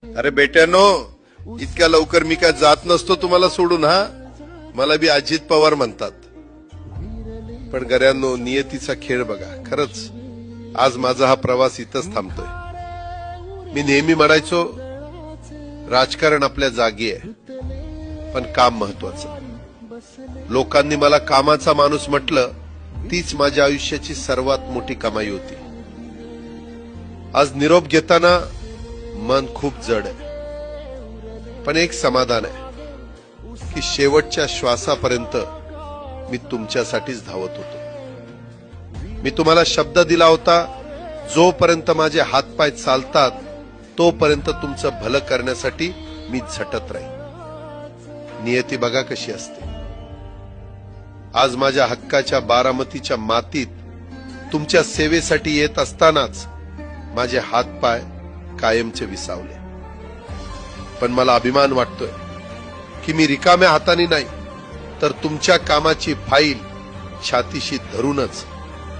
अरे बेट्यानो, इतक्या लवकर मी काय जात नसतो तुम्हाला सोडून. हा, मला बी अजित पवार म्हणतात. पण गऱ्यांनो, नियतीचा खेळ बघा. खरंच आज माझा हा प्रवास इथंच थांबतोय. मी नेहमी म्हणायचो राजकारण आपल्या जागी आहे, पण काम महत्वाचं. लोकांनी मला कामाचा माणूस म्हटलं, तीच माझ्या आयुष्याची सर्वात मोठी कमाई होती. आज निरोप घेताना मन खूप जड आहे, पण एक समाधान आहे की शेवटच्या श्वासापर्यंत मी तुमच्यासाठीच धावत होतो. मी तुम्हाला शब्द दिला होता, जोपर्यंत माझे हातपाय चालतात तोपर्यंत तुमचं भलं करण्यासाठी मी झटत राहीन. नियती बघा कशी असते. आज माझ्या हक्काच्या बारामतीच्या मातीत तुमच्या सेवेसाठी येत असतानाच माझे हातपाय कायमचे विसावले. पण मला अभिमान वाटतोय की मी रिकाम्या हाताने नाही, तर तुमच्या कामाची फाईल छातीशी धरूनच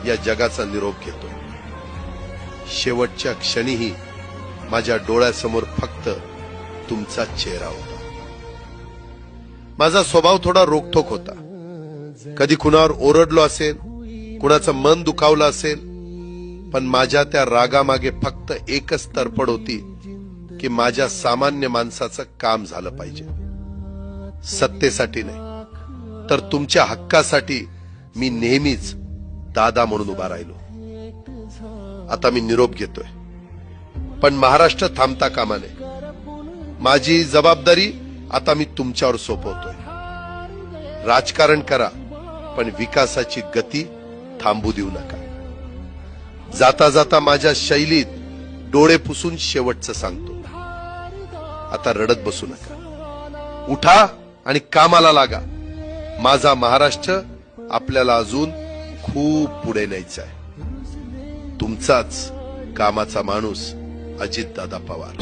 या जगाचा निरोप घेतोय. शेवटच्या क्षणीही माझ्या डोळ्यासमोर फक्त तुमचा चेहरा होता. माझा स्वभाव थोडा रोखठोक होता. कधी कुणावर ओरडलो असेल, कुणाचं मन दुखावलं असेल, पण माझ्या त्या रागामागे फक्त एकच तरफड होती की माझ्या सामान्य माणसाचं काम झालं पाहिजे. सत्तेसाठी नाही, तर तुमच्या हक्कासाठी मी नेहमीच दादा म्हणून उभा राहिलो. आता मी निरोप घेतोय, पण महाराष्ट्र थांबता कामा नये. माझी जबाबदारी आता मी तुमच्यावर सोपवतोय. राजकारण करा, पण विकासाची गती थांबू देऊ नका. जाता जाता माझ्या शैलीत डोळे पुसून शेवटचं सांगतो, आता रडत बसू नका. उठा आणि कामाला लागा. माझा महाराष्ट्र आपल्याला अजून खूप पुढे न्यायचा आहे. तुमचाच कामाचा माणूस, अजितदादा पवार.